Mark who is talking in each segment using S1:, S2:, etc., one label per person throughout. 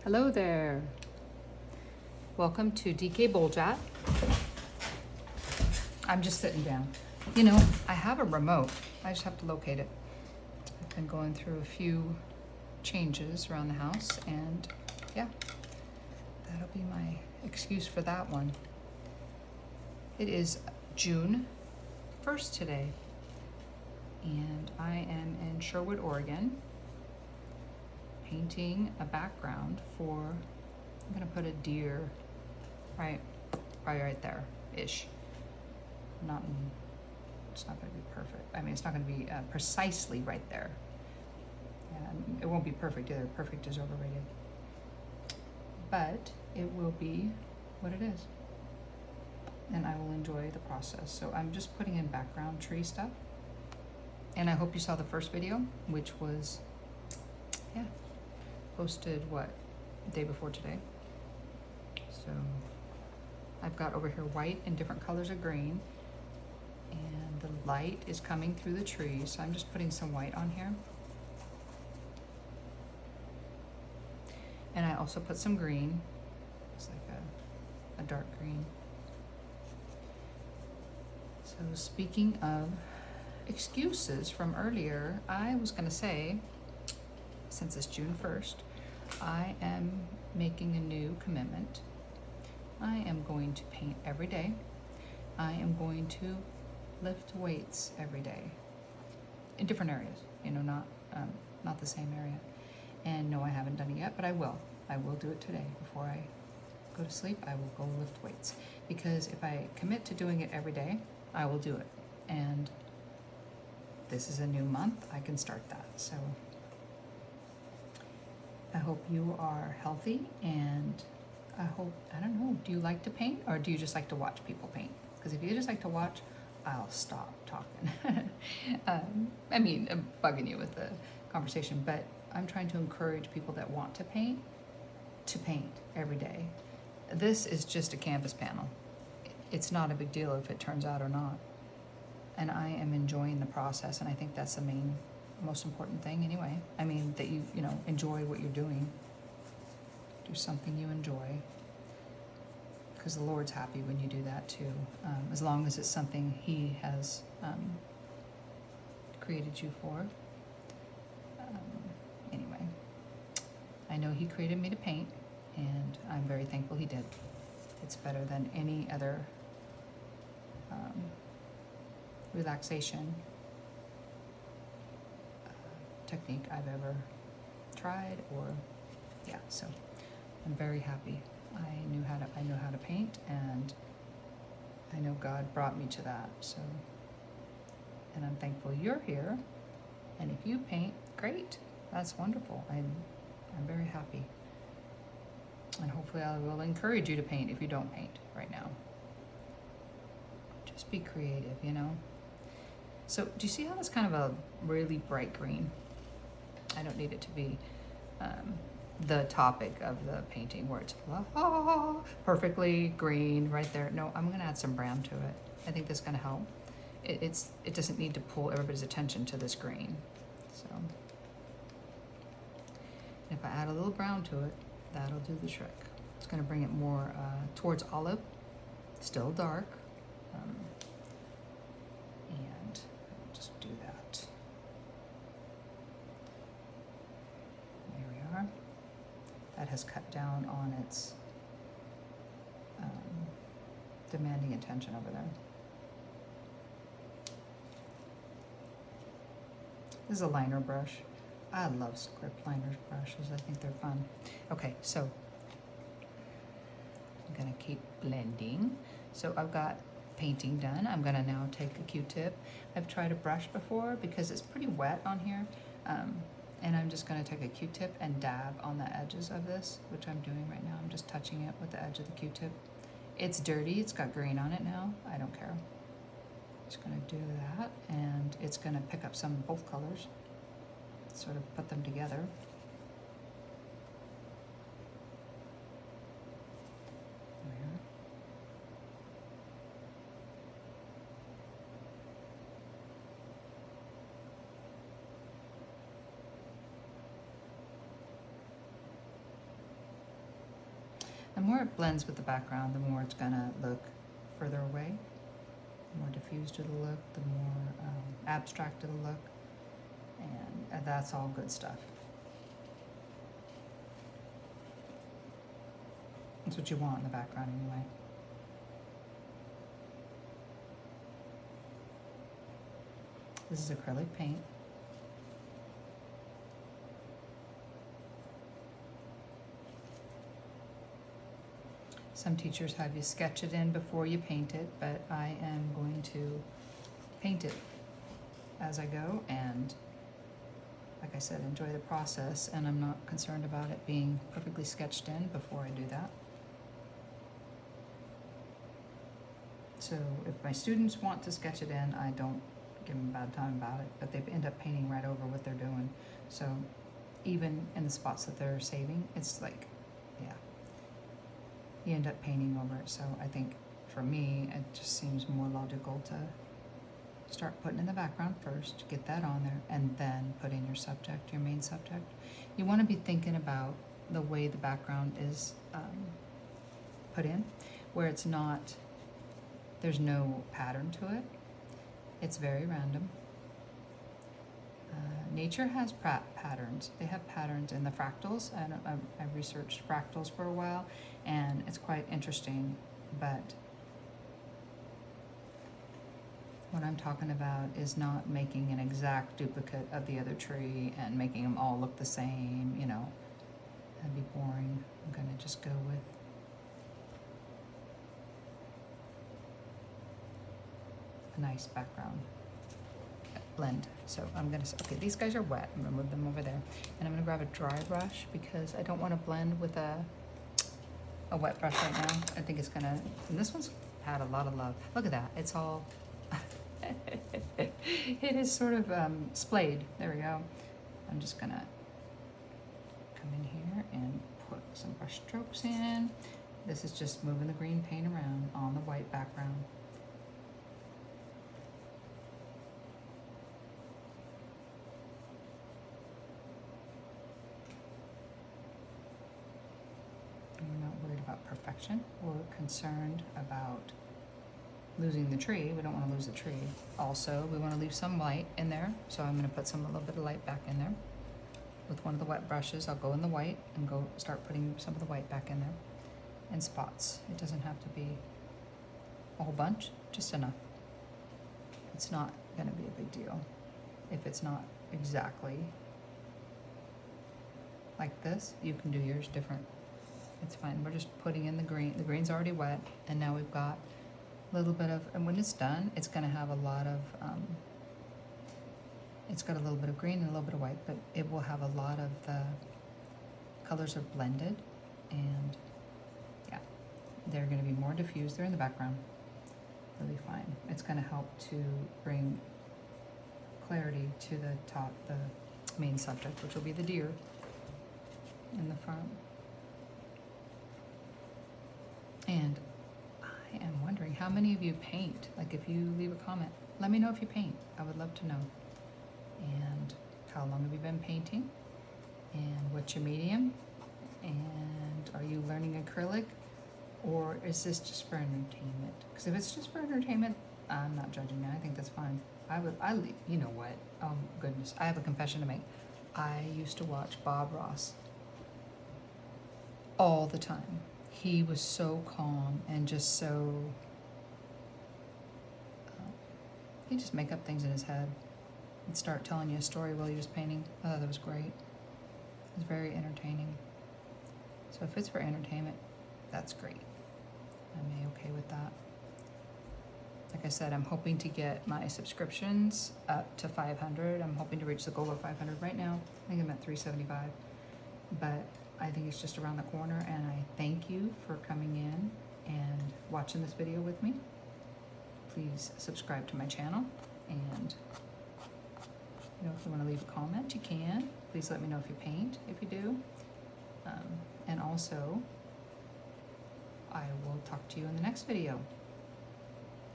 S1: Hello there. Welcome to DK Bowl Chat. I'm just sitting down. You know, I have a remote. I just have to locate it. I've been going through a few changes around the house, and yeah, that'll be my excuse for that one. It is June 1st today, and I am in Sherwood, Oregon, painting a background for, I'm gonna put a deer right there ish. It's not gonna be perfect. I mean, it's not gonna be precisely right there. It won't be perfect either. Perfect is overrated. But it will be what it is. And I will enjoy the process. So I'm just putting in background tree stuff. And I hope you saw the first video, which was, posted day before today. So I've got over here white and different colors of green, and the light is coming through the trees, so I'm just putting some white on here. And I also put some green. It's like a dark green. So speaking of excuses from earlier, I was gonna say, since it's June 1st, I am making a new commitment. I am going to paint every day. I am going to lift weights every day in different areas, not the same area. And no, I haven't done it yet, but I will. I will do it today. Before I go to sleep, I will go lift weights. Because if I commit to doing it every day, I will do it. And this is a new month, I can start that. So I hope you are healthy, and I don't know, do you like to paint, or do you just like to watch people paint? Because if you just like to watch, I'll stop talking. I'm bugging you with the conversation, but I'm trying to encourage people that want to paint every day. This is just a canvas panel. It's not a big deal if it turns out or not. And I am enjoying the process, and I think that's the most important thing anyway. I mean, that you enjoy what you're doing. Do something you enjoy. Because the Lord's happy when you do that too. As long as it's something He has created you for. Anyway, I know He created me to paint, and I'm very thankful He did. It's better than any other relaxation technique I've ever tried, so I'm very happy. I know how to paint, and I know God brought me to that. So, and I'm thankful you're here. And if you paint, great. That's wonderful. I'm very happy. And hopefully I will encourage you to paint if you don't paint right now. Just be creative, So do you see how that's kind of a really bright green? I don't need it to be the topic of the painting where it's perfectly green right there. No, I'm gonna add some brown to it. I think that's gonna help. It doesn't need to pull everybody's attention to this green. So if I add a little brown to it, that'll do the trick. It's gonna bring it more towards olive, still dark. And just do that. There we are. That has cut down on its demanding attention over there. This is a liner brush. I love script liners brushes. I think they're fun. Okay, so I'm gonna keep blending. So I've got painting done. I'm gonna now take a Q-tip. I've tried a brush before because it's pretty wet on here. And I'm just gonna take a Q-tip and dab on the edges of this, which I'm doing right now. I'm just touching it with the edge of the Q-tip. It's dirty, it's got green on it now. I don't care. Just gonna do that, and it's gonna pick up some of both colors, sort of put them together. The more it blends with the background, the more it's gonna look further away. The more diffused it'll look, the more abstract it'll look, and that's all good stuff. That's what you want in the background anyway. This is acrylic paint. Some teachers have you sketch it in before you paint it, but I am going to paint it as I go, and like I said, enjoy the process, and I'm not concerned about it being perfectly sketched in before I do that. So if my students want to sketch it in, I don't give them a bad time about it, but they end up painting right over what they're doing. So even in the spots that they're saving, it's like, yeah, you end up painting over it. So I think for me, it just seems more logical to start putting in the background first, get that on there, and then put in your subject, your main subject. You want to be thinking about the way the background is put in, where it's not, there's no pattern to it. It's very random. Nature has patterns. They have patterns in the fractals. I researched fractals for a while, and it's quite interesting, but what I'm talking about is not making an exact duplicate of the other tree and making them all look the same, you know. That'd be boring. I'm gonna just go with a nice background blend. So I'm gonna say, okay, these guys are wet. I'm gonna move them over there. And I'm gonna grab a dry brush because I don't wanna blend with a wet brush right now. I think it's gonna, and this one's had a lot of love. Look at that, it's all, it is sort of splayed. There we go. I'm just gonna come in here and put some brush strokes in. This is just moving the green paint around on the white background. We're not worried about perfection. We're concerned about losing the tree. We don't want to lose the tree. Also, we want to leave some light in there. So I'm going to put a little bit of light back in there. With one of the wet brushes, I'll go in the white and go start putting some of the white back in there. In spots. It doesn't have to be a whole bunch, just enough. It's not going to be a big deal if it's not exactly like this. You can do yours different. It's fine. We're just putting in the green. The green's already wet, and now we've got a little bit of, and when it's done, it's going to have a lot of, it's got a little bit of green and a little bit of white, but it will have a lot of the colors are blended, and yeah, they're going to be more diffused. They're in the background. They'll be fine. It's going to help to bring clarity to the top, the main subject, which will be the deer in the front. And I am wondering how many of you paint. Like, if you leave a comment, let me know if you paint. I would love to know. And how long have you been painting? And what's your medium? And are you learning acrylic? Or is this just for entertainment? Because if it's just for entertainment, I'm not judging you. I think that's fine. You know what? Oh goodness, I have a confession to make. I used to watch Bob Ross all the time. He was so calm and just so, he'd just make up things in his head and start telling you a story while he was painting. I thought that was great. It was very entertaining. So if it's for entertainment, that's great. I'm okay with that. Like I said, I'm hoping to get my subscriptions up to 500. I'm hoping to reach the goal of 500 right now. I think I'm at 375. But I think it's just around the corner, and I thank you for coming in and watching this video with me. Please subscribe to my channel, and you know, if you want to leave a comment, you can. Please let me know if you paint, if you do. And also, I will talk to you in the next video.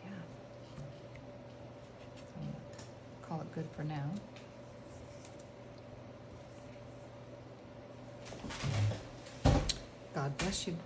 S1: Yeah. I'm gonna call it good for now. God bless you.